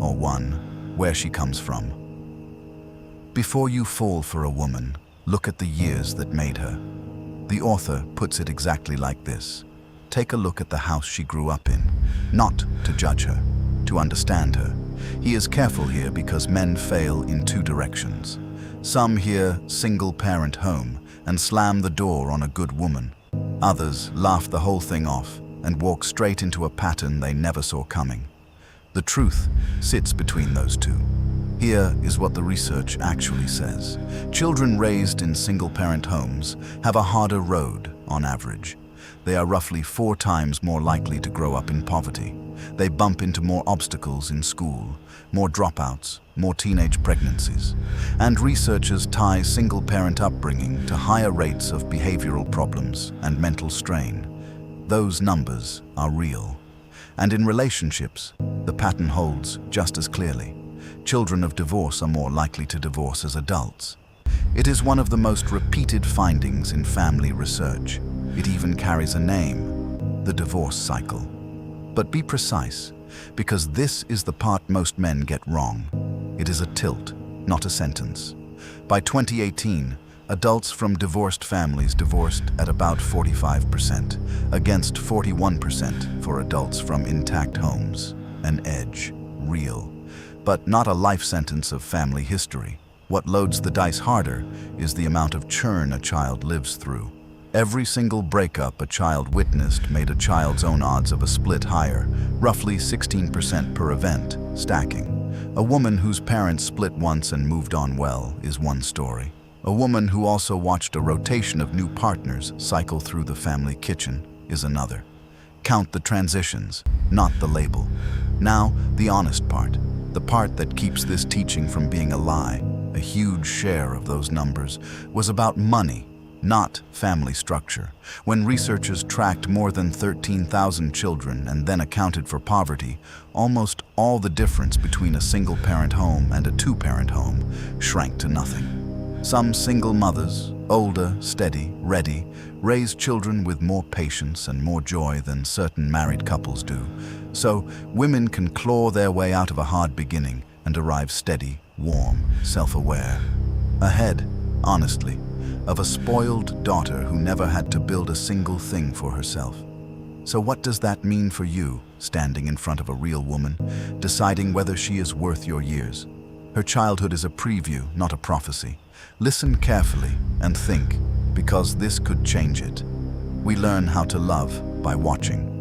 or one, where she comes from. Before you fall for a woman, look at the years that made her. The author puts it exactly like this. Take a look at the house she grew up in, not to judge her, to understand her. He is careful here because men fail in two directions. Some hear single-parent home and slam the door on a good woman. Others laugh the whole thing off and walk straight into a pattern they never saw coming. The truth sits between those two. Here is what the research actually says. Children raised in single-parent homes have a harder road on average. They are roughly 4 times more likely to grow up in poverty. They bump into more obstacles in school, more dropouts, more teenage pregnancies. And researchers tie single-parent upbringing to higher rates of behavioral problems and mental strain. Those numbers are real. And in relationships, the pattern holds just as clearly. Children of divorce are more likely to divorce as adults. It is one of the most repeated findings in family research. It even carries a name, the divorce cycle. But be precise, because this is the part most men get wrong. It is a tilt, not a sentence. By 2018, adults from divorced families divorced at about 45%, against 41% for adults from intact homes. An edge, real, but not a life sentence of family history. What loads the dice harder is the amount of churn a child lives through. Every single breakup a child witnessed made a child's own odds of a split higher, roughly 16% per event, stacking. A woman whose parents split once and moved on well is one story. A woman who also watched a rotation of new partners cycle through the family kitchen is another. Count the transitions, not the label. Now, the honest part, the part that keeps this teaching from being a lie. A huge share of those numbers was about money, not family structure. When researchers tracked more than 13,000 children and then accounted for poverty, almost all the difference between a single-parent home and a two-parent home shrank to nothing. Some single mothers, older, steady, ready, raised children with more patience and more joy than certain married couples do. So women can claw their way out of a hard beginning and arrive steady, warm, self-aware. Ahead, honestly, of a spoiled daughter who never had to build a single thing for herself. So what does that mean for you, standing in front of a real woman, deciding whether she is worth your years? Her childhood is a preview, not a prophecy. Listen carefully and think, because this could change it. We learn how to love by watching.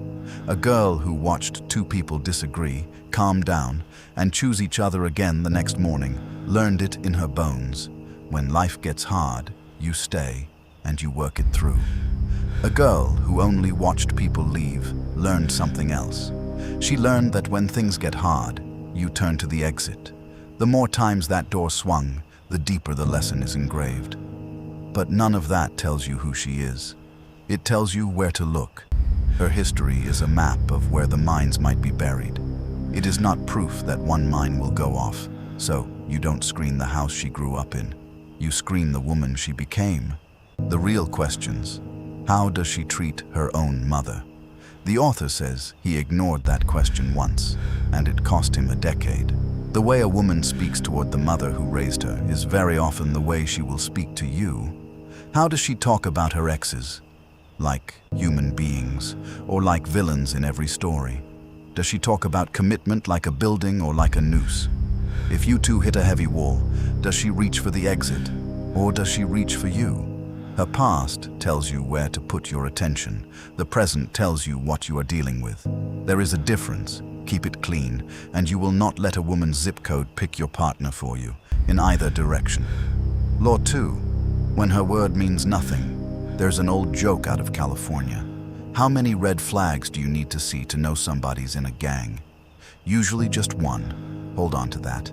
A girl who watched two people disagree, calm down, and choose each other again the next morning, learned it in her bones. When life gets hard, you stay and you work it through. A girl who only watched people leave learned something else. She learned that when things get hard, you turn to the exit. The more times that door swung, the deeper the lesson is engraved. But none of that tells you who she is. It tells you where to look. Her history is a map of where the mines might be buried. It is not proof that one mine will go off, so you don't screen the house she grew up in. You screen the woman she became. The real questions: how does she treat her own mother? The author says he ignored that question once, and it cost him a decade. The way a woman speaks toward the mother who raised her is very often the way she will speak to you. How does she talk about her exes? Like human beings, or like villains in every story? Does she talk about commitment like a building or like a noose? If you two hit a heavy wall, does she reach for the exit, or does she reach for you? Her past tells you where to put your attention. The present tells you what you are dealing with. There is a difference. Keep it clean, and you will not let a woman's zip code pick your partner for you, in either direction. Law 2. When her word means nothing. There's an old joke out of California. How many red flags do you need to see to know somebody's in a gang? Usually just one. Hold on to that.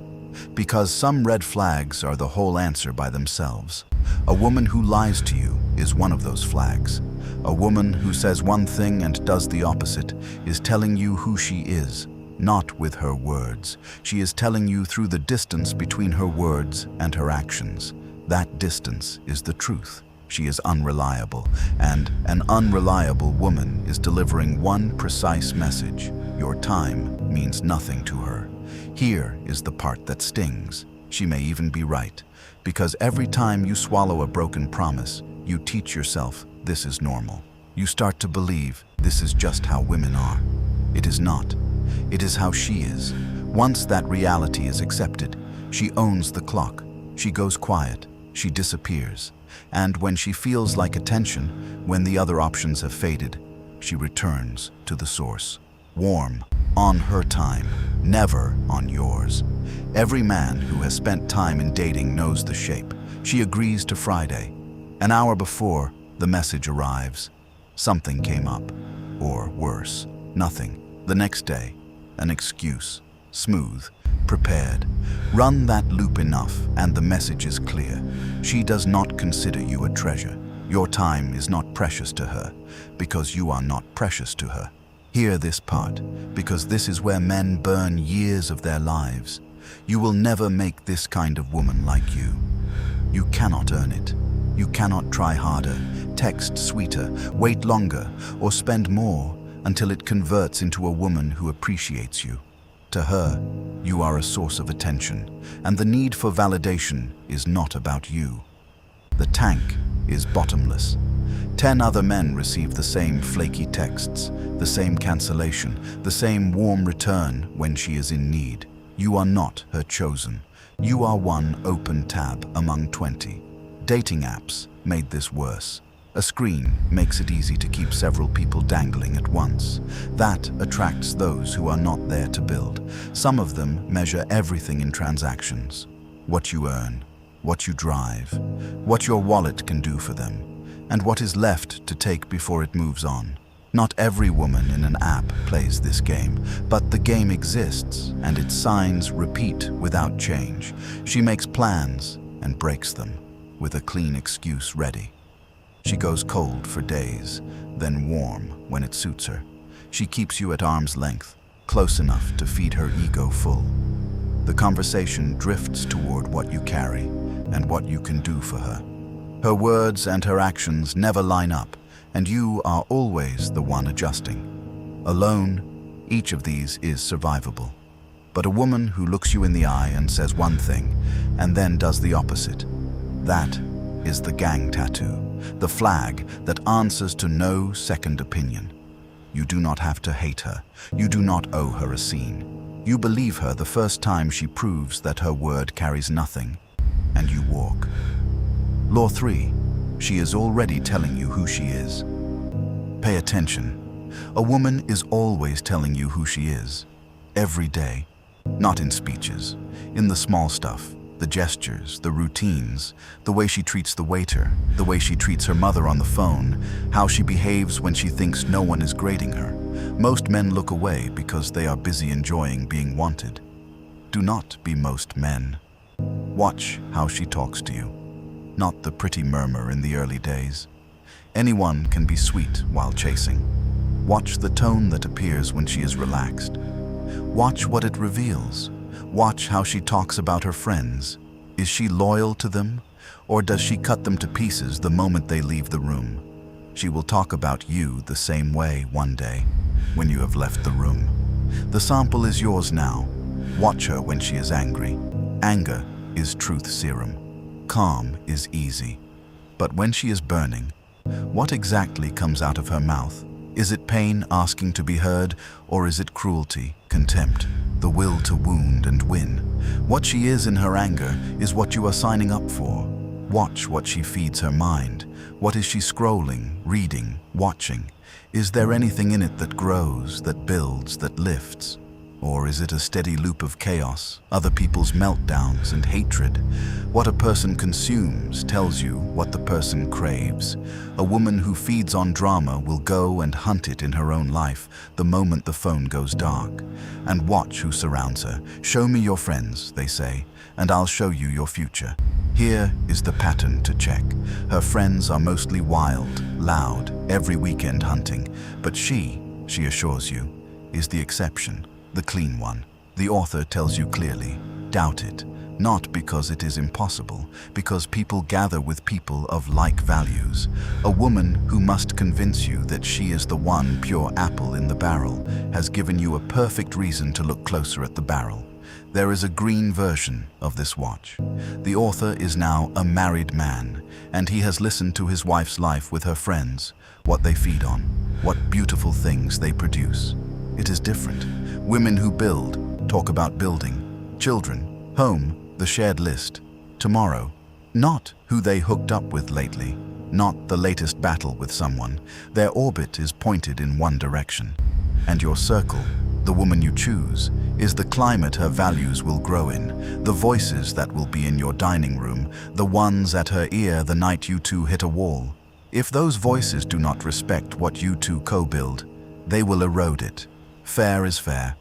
Because some red flags are the whole answer by themselves. A woman who lies to you is one of those flags. A woman who says one thing and does the opposite is telling you who she is, not with her words. She is telling you through the distance between her words and her actions. That distance is the truth. She is unreliable, and an unreliable woman is delivering one precise message. Your time means nothing to her. Here is the part that stings. She may even be right, because every time you swallow a broken promise, you teach yourself this is normal. You start to believe this is just how women are. It is not. It is how she is. Once that reality is accepted, she owns the clock. She goes quiet. She disappears. And when she feels like attention, when the other options have faded, she returns to the source. Warm, on her time, never on yours. Every man who has spent time in dating knows the shape. She agrees to Friday. An hour before, the message arrives. Something came up. Or worse, nothing. The next day, an excuse. Smooth, prepared. Run that loop enough and the message is clear. She does not consider you a treasure. Your time is not precious to her because you are not precious to her. Hear this part, because this is where men burn years of their lives. You will never make this kind of woman like you. You cannot earn it. You cannot try harder, text sweeter, wait longer, or spend more until it converts into a woman who appreciates you. To her, you are a source of attention, and the need for validation is not about you. The tank is bottomless. 10 other men receive the same flaky texts, the same cancellation, the same warm return when she is in need. You are not her chosen. You are one open tab among 20. Dating apps made this worse. A screen makes it easy to keep several people dangling at once. That attracts those who are not there to build. Some of them measure everything in transactions. What you earn, what you drive, what your wallet can do for them, and what is left to take before it moves on. Not every woman in an app plays this game, but the game exists, and its signs repeat without change. She makes plans and breaks them, with a clean excuse ready. She goes cold for days, then warm when it suits her. She keeps you at arm's length, close enough to feed her ego full. The conversation drifts toward what you carry and what you can do for her. Her words and her actions never line up, and you are always the one adjusting. Alone, each of these is survivable. But a woman who looks you in the eye and says one thing, and then does the opposite, that is the gang tattoo, the flag that answers to no second opinion. You do not have to hate her. You do not owe her a scene. You believe her the first time she proves that her word carries nothing, and you walk. Law 3. She is already telling you who she is. Pay attention. A woman is always telling you who she is. Every day. Not in speeches. In the small stuff. The gestures, the routines, the way she treats the waiter, the way she treats her mother on the phone, how she behaves when she thinks no one is grading her. Most men look away because they are busy enjoying being wanted. Do not be most men. Watch how she talks to you. Not the pretty murmur in the early days. Anyone can be sweet while chasing. Watch the tone that appears when she is relaxed. Watch what it reveals. Watch how she talks about her friends. Is she loyal to them, or does she cut them to pieces the moment they leave the room? She will talk about you the same way one day, when you have left the room. The sample is yours now. Watch her when she is angry. Anger is truth serum. Calm is easy. But when she is burning, what exactly comes out of her mouth? Is it pain asking to be heard, or is it cruelty, contempt, the will to wound and win? What she is in her anger is what you are signing up for. Watch what she feeds her mind. What is she scrolling, reading, watching? Is there anything in it that grows, that builds, that lifts? Or is it a steady loop of chaos, other people's meltdowns and hatred? What a person consumes tells you what the person craves. A woman who feeds on drama will go and hunt it in her own life the moment the phone goes dark. And watch who surrounds her. Show me your friends, they say, and I'll show you your future. Here is the pattern to check. Her friends are mostly wild, loud, every weekend hunting. But she assures you, is the exception. The clean one. The author tells you clearly, doubt it, not because it is impossible, because people gather with people of like values. A woman who must convince you that she is the one pure apple in the barrel has given you a perfect reason to look closer at the barrel. There is a green version of this watch. The author is now a married man, and he has listened to his wife's life with her friends, what they feed on, what beautiful things they produce. It is different. Women who build talk about building, children, home, the shared list, tomorrow. Not who they hooked up with lately, not the latest battle with someone. Their orbit is pointed in one direction. And your circle, the woman you choose, is the climate her values will grow in, the voices that will be in your dining room, the ones at her ear the night you two hit a wall. If those voices do not respect what you two co-build, they will erode it. Fair is fair.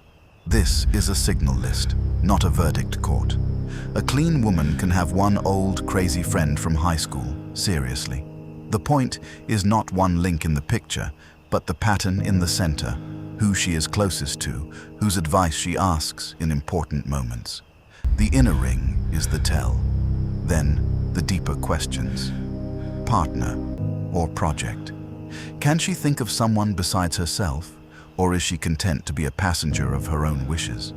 This is a signal list, not a verdict court. A clean woman can have one old, crazy friend from high school, seriously. The point is not one link in the picture, but the pattern in the center, who she is closest to, whose advice she asks in important moments. The inner ring is the tell. Then, the deeper questions. Partner or project? Can she think of someone besides herself? Or is she content to be a passenger of her own wishes?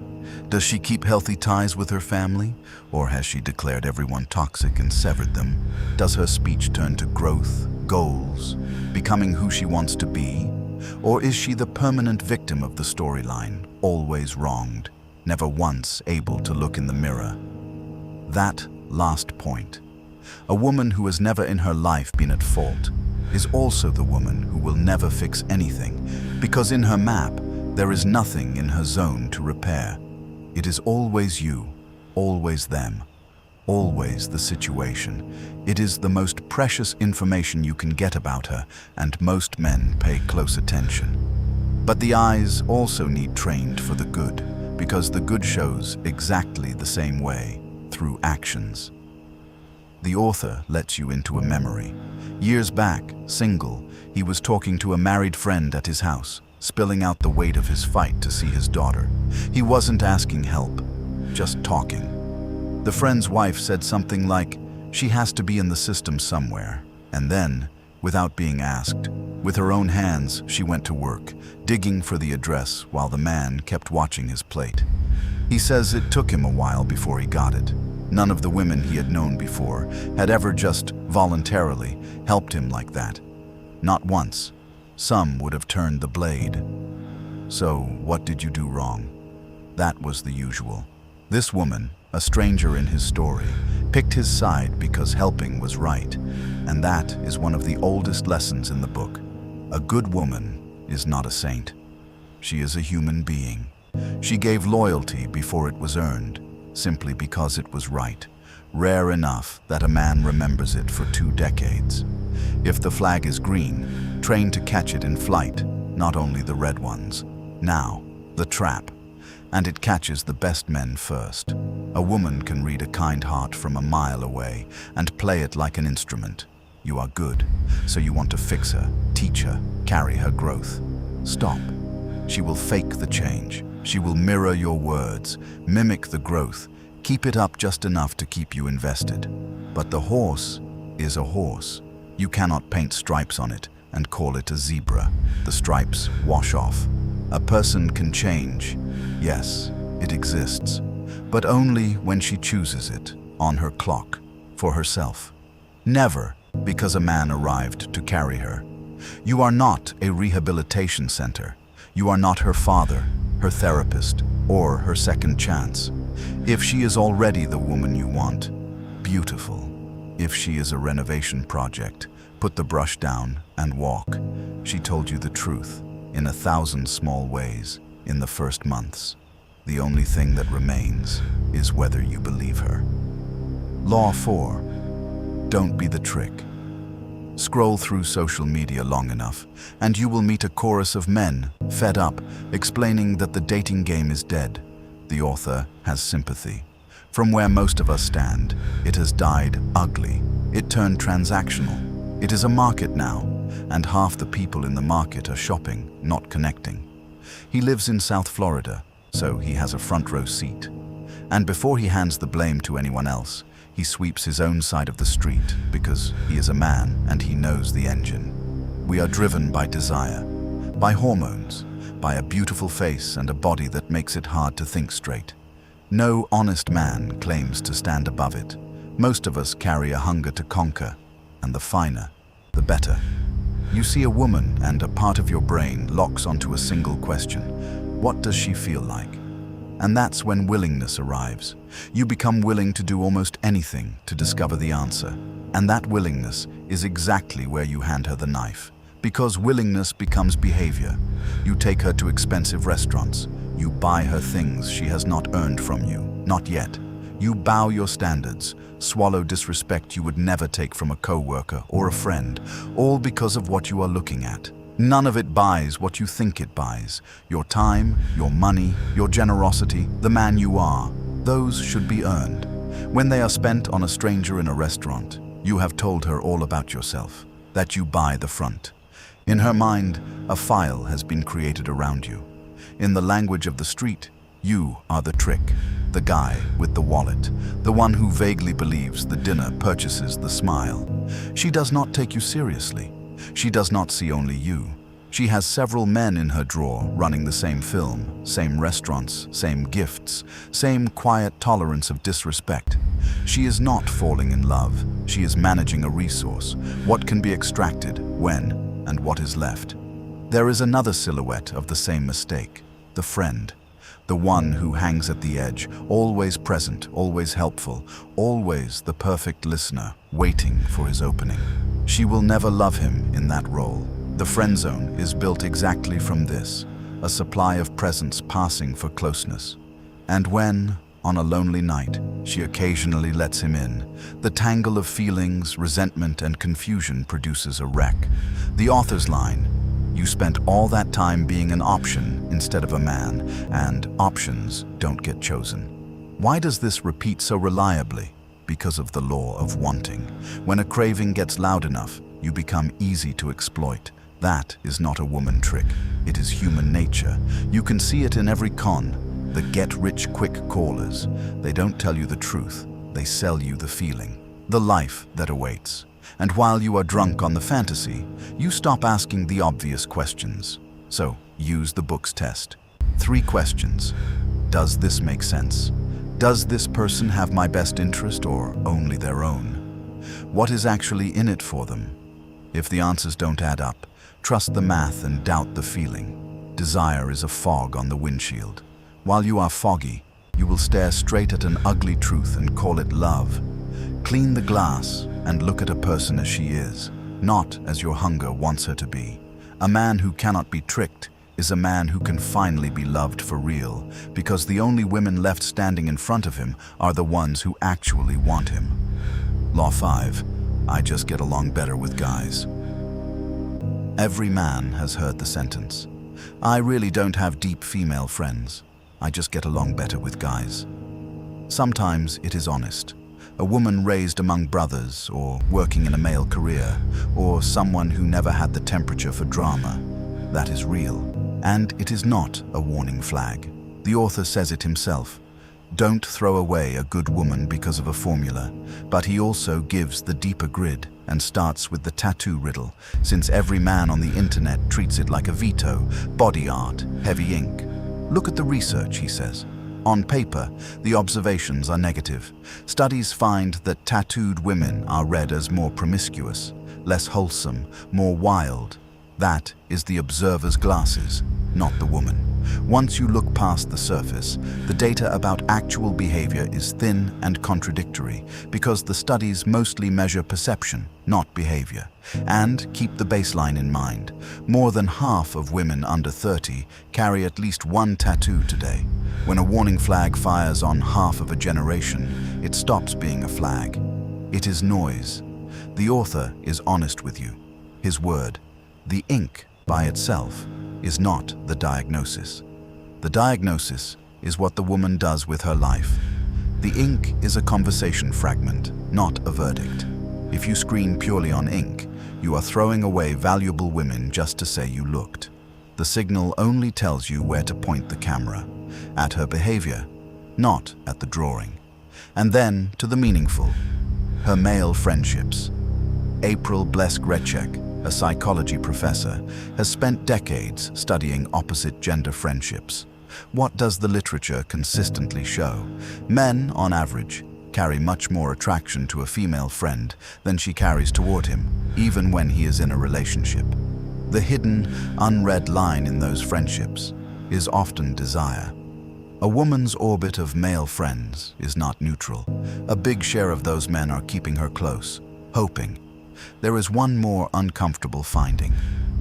Does she keep healthy ties with her family? Or has she declared everyone toxic and severed them? Does her speech turn to growth, goals, becoming who she wants to be? Or is she the permanent victim of the storyline, always wronged, never once able to look in the mirror? That last point. A woman who has never in her life been at fault is also the woman who will never fix anything, because in her map, there is nothing in her zone to repair. It is always you, always them, always the situation. It is the most precious information you can get about her, and most men pay close attention. But the eyes also need trained for the good, because the good shows exactly the same way, through actions. The author lets you into a memory. Years back, single, he was talking to a married friend at his house, spilling out the weight of his fight to see his daughter. He wasn't asking help, just talking. The friend's wife said something like, "She has to be in the system somewhere." And then, without being asked, with her own hands, she went to work, digging for the address while the man kept watching his plate. He says it took him a while before he got it. None of the women he had known before had ever just voluntarily helped him like that. Not once. Some would have turned the blade. So, what did you do wrong? That was the usual. This woman, a stranger in his story, picked his side because helping was right. And that is one of the oldest lessons in the book. A good woman is not a saint. She is a human being. She gave loyalty before it was earned, simply because it was right. Rare enough that a man remembers it for 2 decades. If the flag is green, train to catch it in flight, not only the red ones. Now, the trap. And it catches the best men first. A woman can read a kind heart from a mile away and play it like an instrument. You are good, so you want to fix her, teach her, carry her growth. Stop. She will fake the change. She will mirror your words, mimic the growth, keep it up just enough to keep you invested. But the horse is a horse. You cannot paint stripes on it and call it a zebra. The stripes wash off. A person can change. Yes, it exists, but only when she chooses it, on her clock, for herself. Never because a man arrived to carry her. You are not a rehabilitation center. You are not her father, her therapist, or her second chance. If she is already the woman you want, beautiful. If she is a renovation project, put the brush down and walk. She told you the truth, in 1,000 small ways, in the first months. The only thing that remains is whether you believe her. Law 4. Don't be the trick. Scroll through social media long enough, and you will meet a chorus of men, fed up, explaining that the dating game is dead. The author has sympathy. From where most of us stand, it has died ugly. It turned transactional. It is a market now, and half the people in the market are shopping, not connecting. He lives in South Florida, so he has a front row seat. And before he hands the blame to anyone else, he sweeps his own side of the street because he is a man and he knows the engine. We are driven by desire, by hormones, by a beautiful face and a body that makes it hard to think straight. No honest man claims to stand above it. Most of us carry a hunger to conquer, and the finer, the better. You see a woman and a part of your brain locks onto a single question. What does she feel like? And that's when willingness arrives. You become willing to do almost anything to discover the answer. And that willingness is exactly where you hand her the knife. Because willingness becomes behavior. You take her to expensive restaurants. You buy her things she has not earned from you, not yet. You bow your standards, swallow disrespect you would never take from a co-worker or a friend, all because of what you are looking at. None of it buys what you think it buys. Your time, your money, your generosity, the man you are, those should be earned. When they are spent on a stranger in a restaurant, you have told her all about yourself, that you buy the front. In her mind, a file has been created around you. In the language of the street, you are the trick, the guy with the wallet, the one who vaguely believes the dinner purchases the smile. She does not take you seriously. She does not see only you. She has several men in her drawer running the same film, same restaurants, same gifts, same quiet tolerance of disrespect. She is not falling in love. She is managing a resource, what can be extracted, when, and what is left. There is another silhouette of the same mistake, the friend. The one who hangs at the edge, always present, always helpful, always the perfect listener, waiting for his opening. She will never love him in that role. The friend zone is built exactly from this, a supply of presence passing for closeness. And when, on a lonely night, she occasionally lets him in, the tangle of feelings, resentment, and confusion produces a wreck. The author's line, "You spent all that time being an option instead of a man, and options don't get chosen." Why does this repeat so reliably? Because of the law of wanting. When a craving gets loud enough, you become easy to exploit. That is not a woman trick. It is human nature. You can see it in every con. The get-rich-quick callers. They don't tell you the truth. They sell you the feeling, the life that awaits. And while you are drunk on the fantasy, you stop asking the obvious questions. So, use the book's test. 3 questions. Does this make sense? Does this person have my best interest or only their own? What is actually in it for them? If the answers don't add up, trust the math and doubt the feeling. Desire is a fog on the windshield. While you are foggy, you will stare straight at an ugly truth and call it love. Clean the glass and look at a person as she is, not as your hunger wants her to be. A man who cannot be tricked is a man who can finally be loved for real, because the only women left standing in front of him are the ones who actually want him. Law 5. I just get along better with guys. Every man has heard the sentence. I really don't have deep female friends. I just get along better with guys. Sometimes it is honest. A woman raised among brothers, or working in a male career, or someone who never had the temperature for drama. That is real. And it is not a warning flag. The author says it himself. Don't throw away a good woman because of a formula, but he also gives the deeper grid and starts with the tattoo riddle, since every man on the internet treats it like a veto, body art, heavy ink. Look at the research, he says. On paper, the observations are negative. Studies find that tattooed women are read as more promiscuous, less wholesome, more wild. That is the observer's glasses, not the woman. Once you look past the surface, the data about actual behavior is thin and contradictory because the studies mostly measure perception, not behavior. And keep the baseline in mind. More than half of women under 30 carry at least one tattoo today. When a warning flag fires on half of a generation, it stops being a flag. It is noise. The author is honest with you. His word, the ink by itself, is not the diagnosis. The diagnosis is what the woman does with her life. The ink is a conversation fragment, not a verdict. If you screen purely on ink, you are throwing away valuable women just to say you looked. The signal only tells you where to point the camera, at her behavior, not at the drawing. And then to the meaningful, her male friendships. April Blesk-Grecek, a psychology professor, has spent decades studying opposite gender friendships. What does the literature consistently show? Men, on average, carry much more attraction to a female friend than she carries toward him, even when he is in a relationship. The hidden, unread line in those friendships is often desire. A woman's orbit of male friends is not neutral. A big share of those men are keeping her close, hoping. There is one more uncomfortable finding.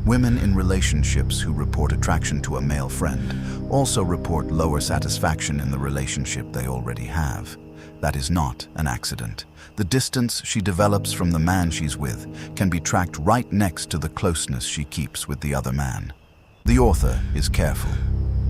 Women in relationships who report attraction to a male friend also report lower satisfaction in the relationship they already have. That is not an accident. The distance she develops from the man she's with can be tracked right next to the closeness she keeps with the other man. The author is careful.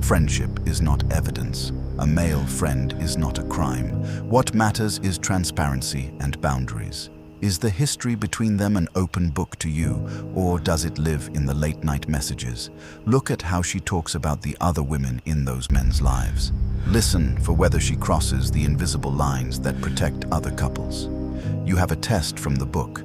Friendship is not evidence. A male friend is not a crime. What matters is transparency and boundaries. Is the history between them an open book to you, or does it live in the late-night messages? Look at how she talks about the other women in those men's lives. Listen for whether she crosses the invisible lines that protect other couples. You have a test from the book.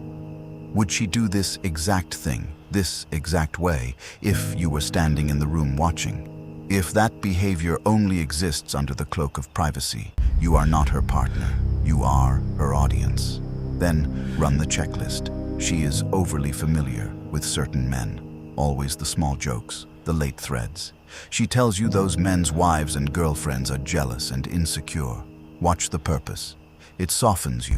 Would she do this exact thing, this exact way, if you were standing in the room watching? If that behavior only exists under the cloak of privacy, you are not her partner. You are her audience. Then run the checklist. She is overly familiar with certain men. Always the small jokes, the late threads. She tells you those men's wives and girlfriends are jealous and insecure. Watch the purpose. It softens you.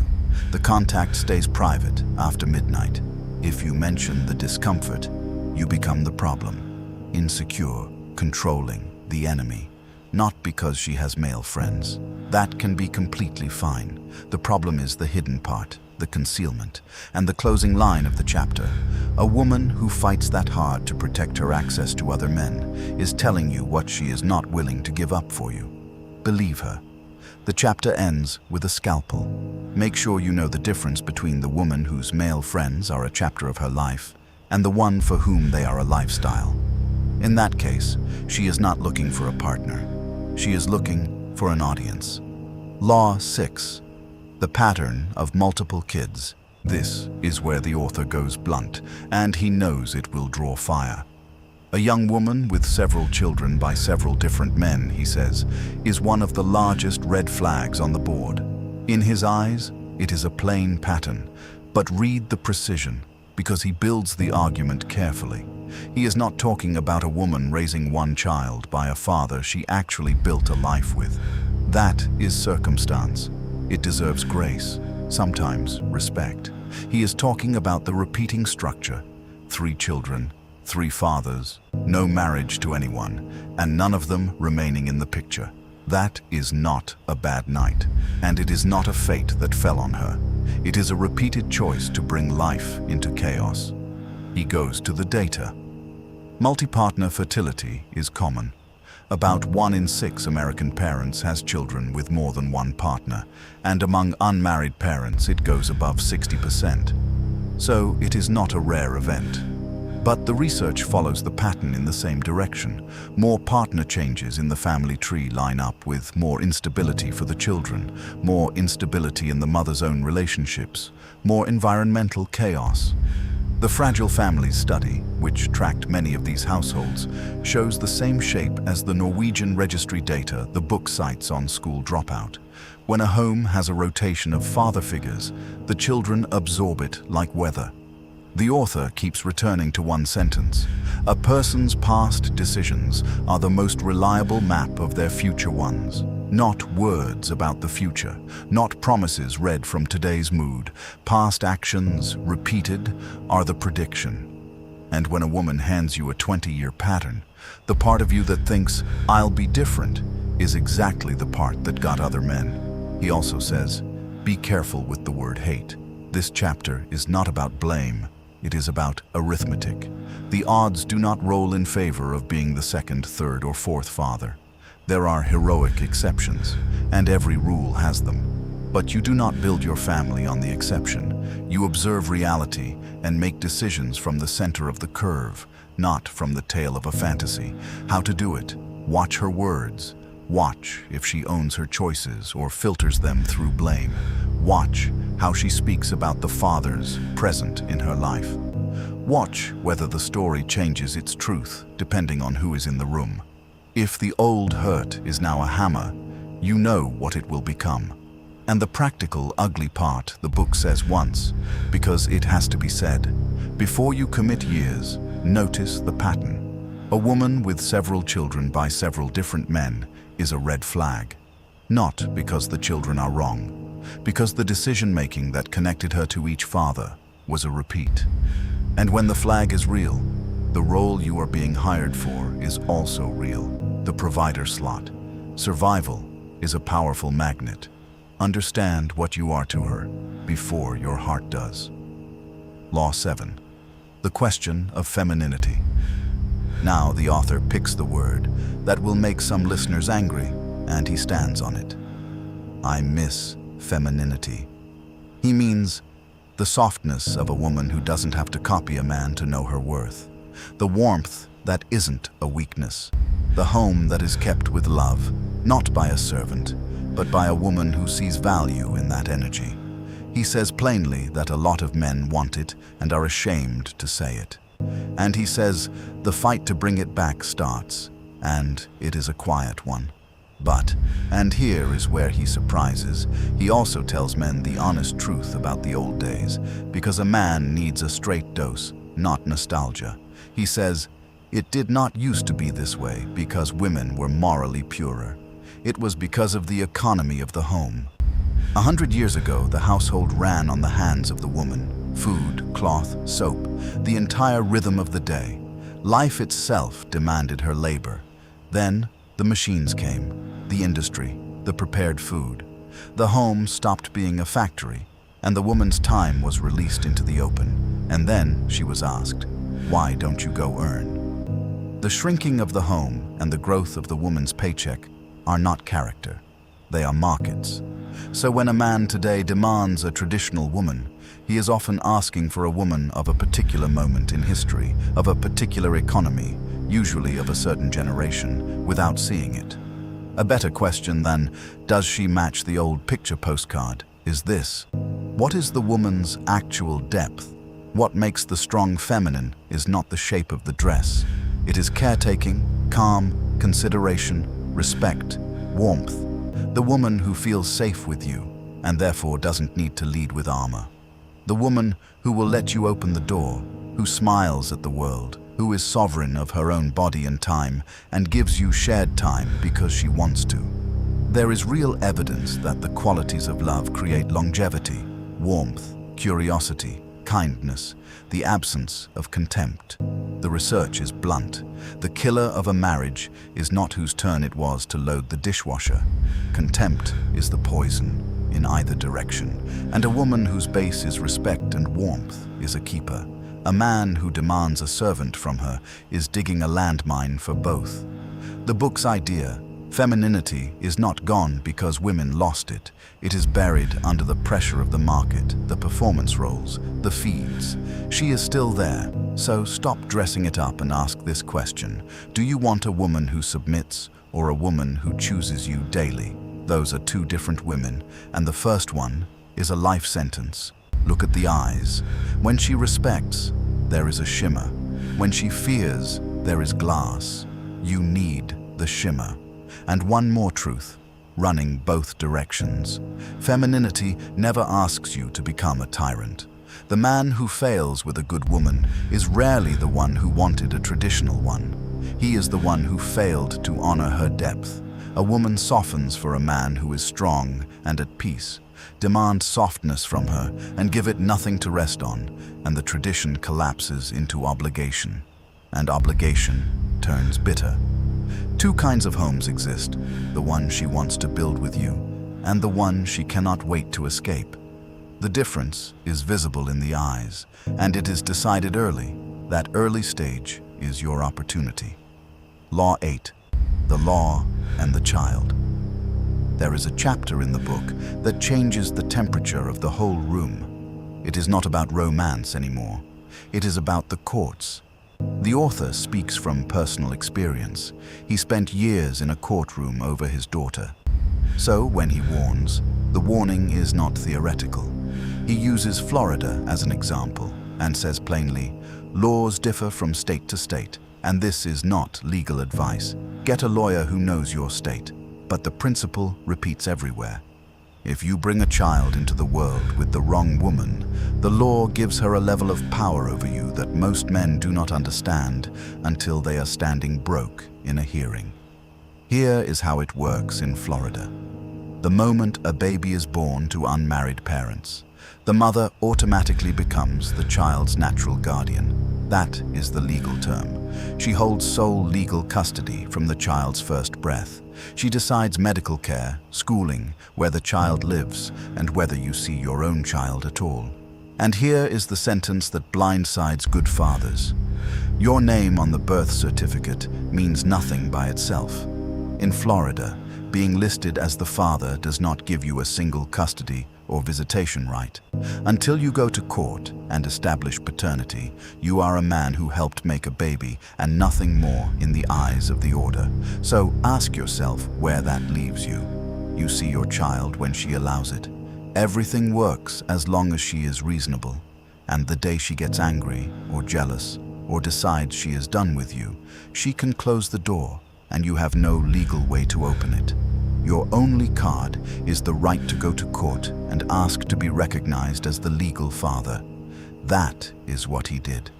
The contact stays private after midnight. If you mention the discomfort, you become the problem. Insecure, controlling, the enemy. Not because she has male friends. That can be completely fine. The problem is the hidden part, the concealment, and the closing line of the chapter. A woman who fights that hard to protect her access to other men is telling you what she is not willing to give up for you. Believe her. The chapter ends with a scalpel. Make sure you know the difference between the woman whose male friends are a chapter of her life and the one for whom they are a lifestyle. In that case, she is not looking for a partner. She is looking for an audience. Law 6. The pattern of multiple kids. This is where the author goes blunt, and he knows it will draw fire. A young woman with several children by several different men, he says, is one of the largest red flags on the board. In his eyes, it is a plain pattern, but read the precision, because he builds the argument carefully. He is not talking about a woman raising one child by a father she actually built a life with. That is circumstance. It deserves grace, sometimes respect. He is talking about the repeating structure. 3 children, 3 fathers, no marriage to anyone, and none of them remaining in the picture. That is not a bad night, and it is not a fate that fell on her. It is a repeated choice to bring life into chaos. He goes to the data. Multi-partner fertility is common. About 1 in 6 American parents has children with more than one partner, and among unmarried parents it goes above 60%. So it is not a rare event. But the research follows the pattern in the same direction. More partner changes in the family tree line up with more instability for the children, more instability in the mother's own relationships, more environmental chaos. The Fragile Families study, which tracked many of these households, shows the same shape as the Norwegian registry data the book cites on school dropout. When a home has a rotation of father figures, the children absorb it like weather. The author keeps returning to one sentence. A person's past decisions are the most reliable map of their future ones. Not words about the future, not promises read from today's mood. Past actions, repeated, are the prediction. And when a woman hands you a 20-year pattern, the part of you that thinks, "I'll be different," is exactly the part that got other men. He also says, be careful with the word hate. This chapter is not about blame. It is about arithmetic. The odds do not roll in favor of being the 2nd, 3rd, or 4th father. There are heroic exceptions, and every rule has them. But you do not build your family on the exception. You observe reality and make decisions from the center of the curve, not from the tail of a fantasy. How to do it? Watch her words. Watch if she owns her choices or filters them through blame. Watch how she speaks about the fathers present in her life. Watch whether the story changes its truth depending on who is in the room. If the old hurt is now a hammer, you know what it will become. And the practical, ugly part, the book says once, because it has to be said. Before you commit years, notice the pattern. A woman with several children by several different men is a red flag. Not because the children are wrong, because the decision-making that connected her to each father was a repeat. And when the flag is real, the role you are being hired for is also real. The provider slot. Survival is a powerful magnet. Understand what you are to her before your heart does. Law 7. The question of femininity. Now the author picks the word that will make some listeners angry, and he stands on it. I miss femininity. He means the softness of a woman who doesn't have to copy a man to know her worth. The warmth that isn't a weakness. The home that is kept with love, not by a servant, but by a woman who sees value in that energy. He says plainly that a lot of men want it and are ashamed to say it. And he says the fight to bring it back starts, and it is a quiet one. But, and here is where he surprises, he also tells men the honest truth about the old days, because a man needs a straight dose, not nostalgia. He says, it did not used to be this way because women were morally purer. It was because of the economy of the home. 100 years ago, the household ran on the hands of the woman. Food, cloth, soap, the entire rhythm of the day. Life itself demanded her labor. Then, the machines came, the industry, the prepared food. The home stopped being a factory, and the woman's time was released into the open. And then she was asked, why don't you go earn? The shrinking of the home and the growth of the woman's paycheck are not character. They are markets. So when a man today demands a traditional woman, he is often asking for a woman of a particular moment in history, of a particular economy, usually of a certain generation, without seeing it. A better question than, does she match the old picture postcard, is this: what is the woman's actual depth? What makes the strong feminine is not the shape of the dress. It is caretaking, calm, consideration, respect, warmth. The woman who feels safe with you and therefore doesn't need to lead with armor. The woman who will let you open the door, who smiles at the world, who is sovereign of her own body and time and gives you shared time because she wants to. There is real evidence that the qualities of love create longevity, warmth, curiosity, kindness, the absence of contempt. The research is blunt. The killer of a marriage is not whose turn it was to load the dishwasher. Contempt is the poison in either direction, and a woman whose base is respect and warmth is a keeper. A man who demands a servant from her is digging a landmine for both. The book's idea, femininity, is not gone because women lost it. It is buried under the pressure of the market, the performance roles, the feeds. She is still there, so stop dressing it up and ask this question. Do you want a woman who submits or a woman who chooses you daily? Those are two different women, and the first one is a life sentence. Look at the eyes. When she respects, there is a shimmer. When she fears, there is glass. You need the shimmer. And one more truth, running both directions. Femininity never asks you to become a tyrant. The man who fails with a good woman is rarely the one who wanted a traditional one. He is the one who failed to honor her depth. A woman softens for a man who is strong and at peace. Demand softness from her and give it nothing to rest on, and the tradition collapses into obligation. And obligation turns bitter. Two kinds of homes exist, the one she wants to build with you, and the one she cannot wait to escape. The difference is visible in the eyes, and it is decided early. That early stage is your opportunity. Law 8, the law and the child. There is a chapter in the book that changes the temperature of the whole room. It is not about romance anymore. It is about the courts. The author speaks from personal experience. He spent years in a courtroom over his daughter. So when he warns, the warning is not theoretical. He uses Florida as an example and says plainly, laws differ from state to state, and this is not legal advice. Get a lawyer who knows your state. But the principle repeats everywhere. If you bring a child into the world with the wrong woman, the law gives her a level of power over you that most men do not understand until they are standing broke in a hearing. Here is how it works in Florida. The moment a baby is born to unmarried parents, the mother automatically becomes the child's natural guardian. That is the legal term. She holds sole legal custody from the child's first breath. She decides medical care, schooling, where the child lives, and whether you see your own child at all. And here is the sentence that blindsides good fathers. Your name on the birth certificate means nothing by itself. In Florida, being listed as the father does not give you a single custody or visitation right. Until you go to court and establish paternity, you are a man who helped make a baby and nothing more in the eyes of the order. So ask yourself where that leaves you. You see your child when she allows it. Everything works as long as she is reasonable. And the day she gets angry or jealous or decides she is done with you, she can close the door and you have no legal way to open it. Your only card is the right to go to court and ask to be recognized as the legal father. That is what he did.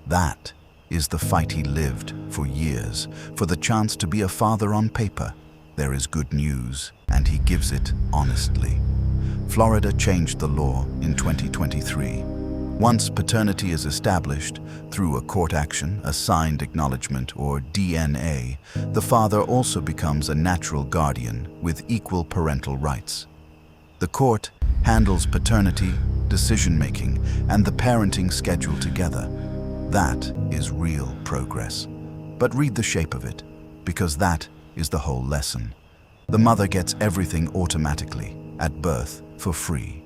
That is the fight he lived for years, for the chance to be a father on paper. There is good news, and he gives it honestly. Florida changed the law in 2023. Once paternity is established through a court action, a signed acknowledgement, or DNA, the father also becomes a natural guardian with equal parental rights. The court handles paternity, decision-making, and the parenting schedule together. That is real progress. But read the shape of it, because that is the whole lesson. The mother gets everything automatically, at birth, for free.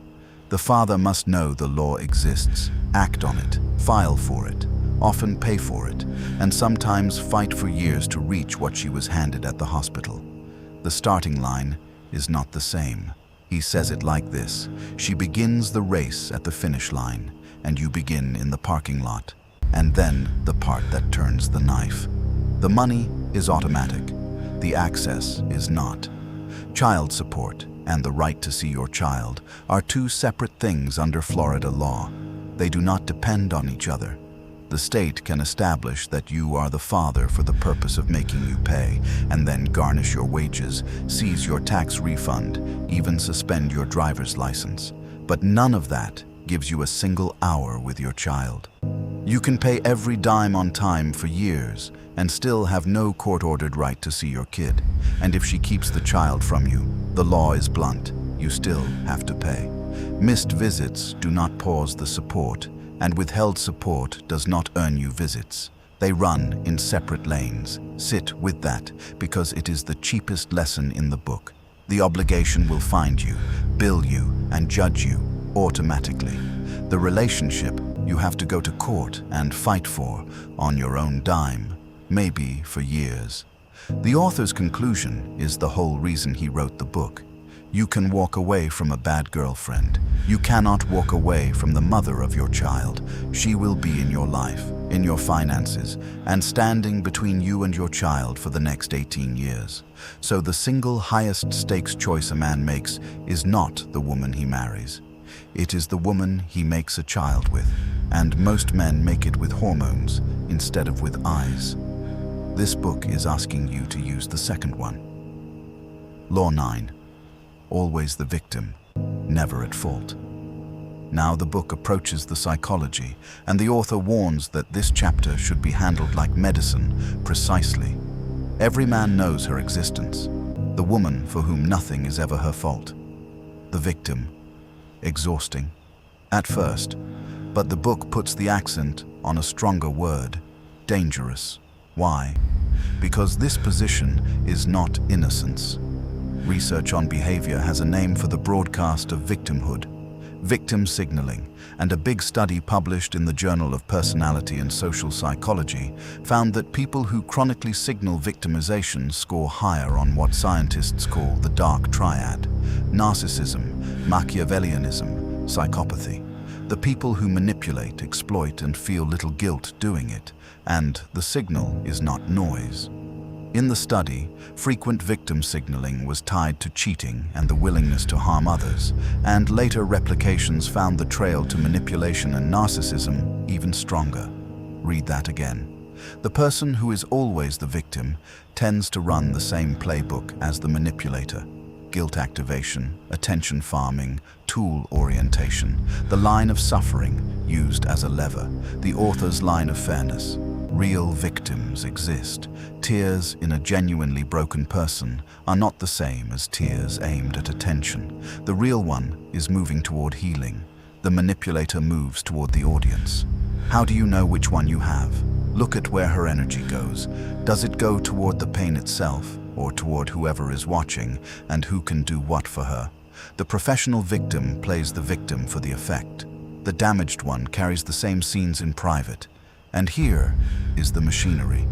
The father must know the law exists, act on it, file for it, often pay for it, and sometimes fight for years to reach what she was handed at the hospital. The starting line is not the same. He says it like this: she begins the race at the finish line, and you begin in the parking lot, and then the part that turns the knife. The money is automatic. The access is not. Child support and the right to see your child are two separate things under Florida law. They do not depend on each other. The state can establish that you are the father for the purpose of making you pay, and then garnish your wages, seize your tax refund, even suspend your driver's license. But none of that gives you a single hour with your child. You can pay every dime on time for years and still have no court-ordered right to see your kid. And if she keeps the child from you, the law is blunt. You still have to pay. Missed visits do not pause the support, and withheld support does not earn you visits. They run in separate lanes. Sit with that, because it is the cheapest lesson in the book. The obligation will find you, bill you, and judge you automatically. The relationship you have to go to court and fight for on your own dime, maybe for years. The author's conclusion is the whole reason he wrote the book. You can walk away from a bad girlfriend. You cannot walk away from the mother of your child. She will be in your life, in your finances, and standing between you and your child for the next 18 years. So the single highest stakes choice a man makes is not the woman he marries. It is the woman he makes a child with, and most men make it with hormones instead of with eyes. This book is asking you to use the second one. Law 9. Always the victim, never at fault. Now the book approaches the psychology, and the author warns that this chapter should be handled like medicine, precisely. Every man knows her existence, the woman for whom nothing is ever her fault. The victim, exhausting, at first, but the book puts the accent on a stronger word, dangerous. Why? Because this position is not innocence. Research on behavior has a name for the broadcast of victimhood, victim signaling, and a big study published in the Journal of Personality and Social Psychology found that people who chronically signal victimization score higher on what scientists call the dark triad: narcissism, Machiavellianism, psychopathy. The people who manipulate, exploit, and feel little guilt doing it, and the signal is not noise. In the study, frequent victim signaling was tied to cheating and the willingness to harm others, and later replications found the trail to manipulation and narcissism even stronger. Read that again. The person who is always the victim tends to run the same playbook as the manipulator. Guilt activation, attention farming, tool orientation, the line of suffering used as a lever, the author's line of fairness. Real victims exist. Tears in a genuinely broken person are not the same as tears aimed at attention. The real one is moving toward healing. The manipulator moves toward the audience. How do you know which one you have? Look at where her energy goes. Does it go toward the pain itself, or toward whoever is watching and who can do what for her? The professional victim plays the victim for the effect. The damaged one carries the same scenes in private. And here is the machinery.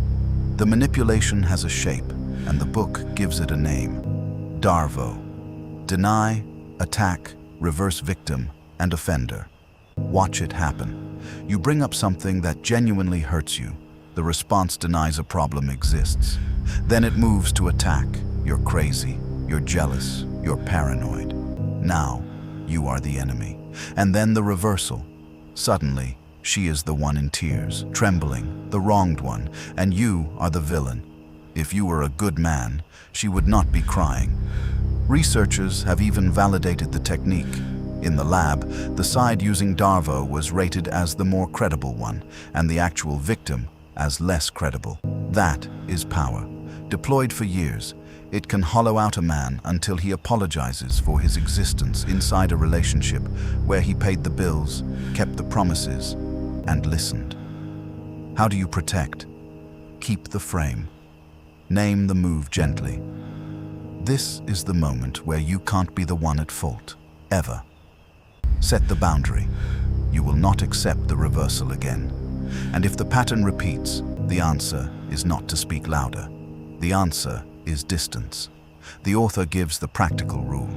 The manipulation has a shape, and the book gives it a name. DARVO. Deny, attack, reverse victim, and offender. Watch it happen. You bring up something that genuinely hurts you. The response denies a problem exists. Then it moves to attack. You're crazy, you're jealous, you're paranoid. Now, you are the enemy. And then the reversal. Suddenly, she is the one in tears, trembling, the wronged one, and you are the villain. If you were a good man, she would not be crying. Researchers have even validated the technique. In the lab, the side using DARVO was rated as the more credible one, and the actual victim as less credible. That is power. Deployed for years, it can hollow out a man until he apologizes for his existence inside a relationship where he paid the bills, kept the promises, and listened. How do you protect? Keep the frame. Name the move gently. This is the moment where you can't be the one at fault, ever. Set the boundary. You will not accept the reversal again. And if the pattern repeats, the answer is not to speak louder. The answer is distance. The author gives the practical rule.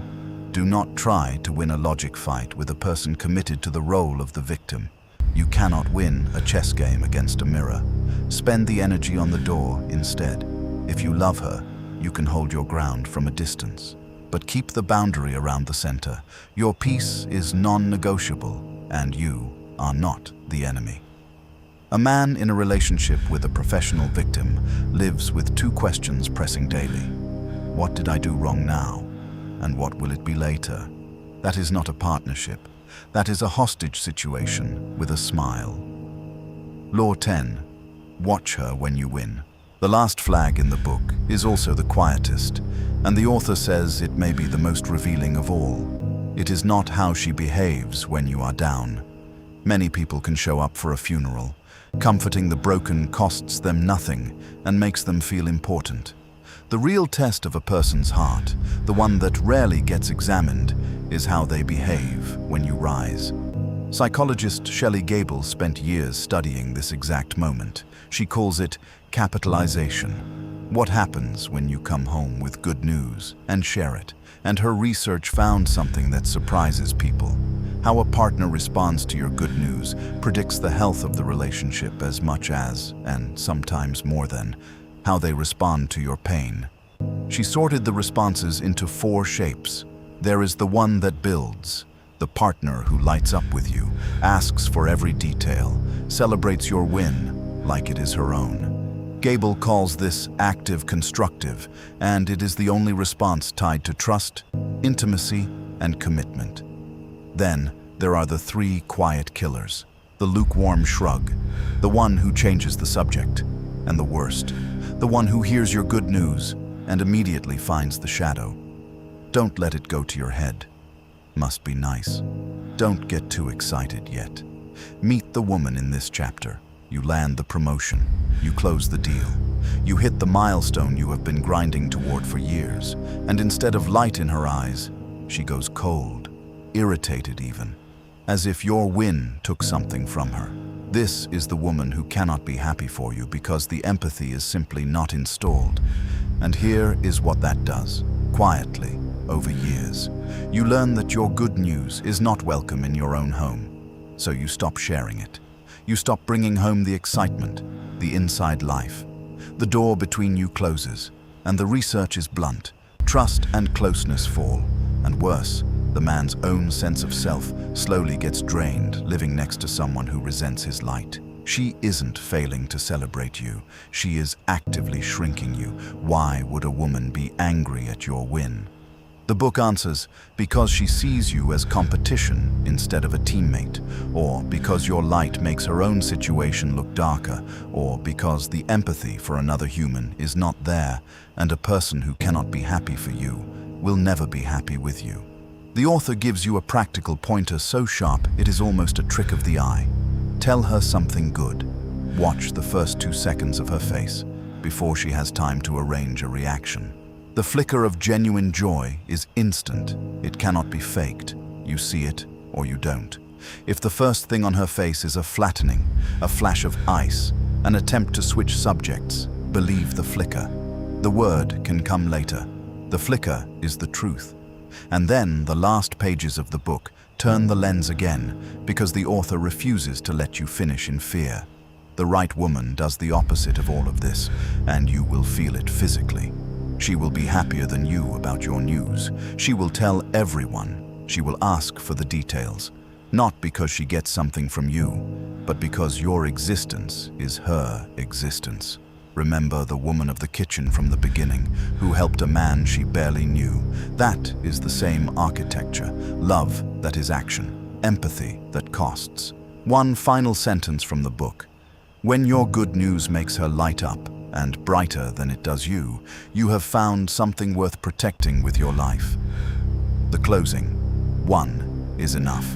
Do not try to win a logic fight with a person committed to the role of the victim. You cannot win a chess game against a mirror. Spend the energy on the door instead. If you love her, you can hold your ground from a distance. But keep the boundary around the center. Your peace is non-negotiable, and you are not the enemy. A man in a relationship with a professional victim lives with two questions pressing daily. What did I do wrong now? And what will it be later? That is not a partnership. That is a hostage situation with a smile. Law 10. Watch her when you win. The last flag in the book is also the quietest, and the author says it may be the most revealing of all. It is not how she behaves when you are down. Many people can show up for a funeral. Comforting the broken costs them nothing and makes them feel important. The real test of a person's heart, the one that rarely gets examined, is how they behave when you rise. Psychologist Shelley Gable spent years studying this exact moment. She calls it capitalization. What happens when you come home with good news and share it? And her research found something that surprises people. How a partner responds to your good news predicts the health of the relationship as much as, and sometimes more than, how they respond to your pain. She sorted the responses into 4 shapes. There is the one that builds, the partner who lights up with you, asks for every detail, celebrates your win like it is her own. Gable calls this active constructive, and it is the only response tied to trust, intimacy, and commitment. Then there are the 3 quiet killers, the lukewarm shrug, the one who changes the subject, and the worst, the one who hears your good news and immediately finds the shadow. Don't let it go to your head. Must be nice. Don't get too excited yet. Meet the woman in this chapter. You land the promotion. You close the deal. You hit the milestone you have been grinding toward for years, and instead of light in her eyes, she goes cold, irritated even, as if your win took something from her. This is the woman who cannot be happy for you because the empathy is simply not installed. And here is what that does. Quietly, over years, you learn that your good news is not welcome in your own home. So you stop sharing it. You stop bringing home the excitement, the inside life. The door between you closes, and the research is blunt. Trust and closeness fall, and worse, the man's own sense of self slowly gets drained, living next to someone who resents his light. She isn't failing to celebrate you, she is actively shrinking you. Why would a woman be angry at your win? The book answers, because she sees you as competition instead of a teammate, or because your light makes her own situation look darker, or because the empathy for another human is not there, and a person who cannot be happy for you will never be happy with you. The author gives you a practical pointer so sharp it is almost a trick of the eye. Tell her something good. Watch the first 2 seconds of her face before she has time to arrange a reaction. The flicker of genuine joy is instant. It cannot be faked. You see it or you don't. If the first thing on her face is a flattening, a flash of ice, an attempt to switch subjects, believe the flicker. The word can come later. The flicker is the truth. And then the last pages of the book turn the lens again, because the author refuses to let you finish in fear. The right woman does the opposite of all of this, and you will feel it physically. She will be happier than you about your news. She will tell everyone. She will ask for the details. Not because she gets something from you, but because your existence is her existence. Remember the woman of the kitchen from the beginning, who helped a man she barely knew. That is the same architecture. Love that is action. Empathy that costs. One final sentence from the book. When your good news makes her light up, and brighter than it does you, you have found something worth protecting with your life. The closing. One is enough.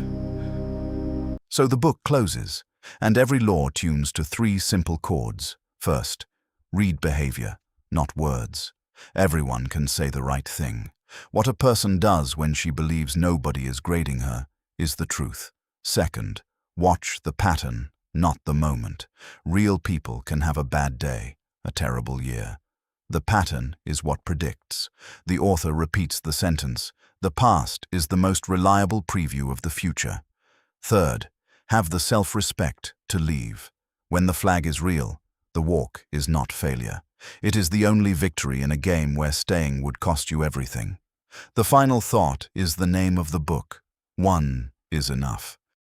So the book closes, and every law tunes to 3 simple chords. First, read behavior, not words. Everyone can say the right thing. What a person does when she believes nobody is grading her is the truth. Second, watch the pattern, not the moment. Real people can have a bad day, a terrible year. The pattern is what predicts. The author repeats the sentence. The past is the most reliable preview of the future. Third, have the self-respect to leave. When the flag is real, the walk is not failure. It is the only victory in a game where staying would cost you everything. The final thought is the name of the book. One is enough.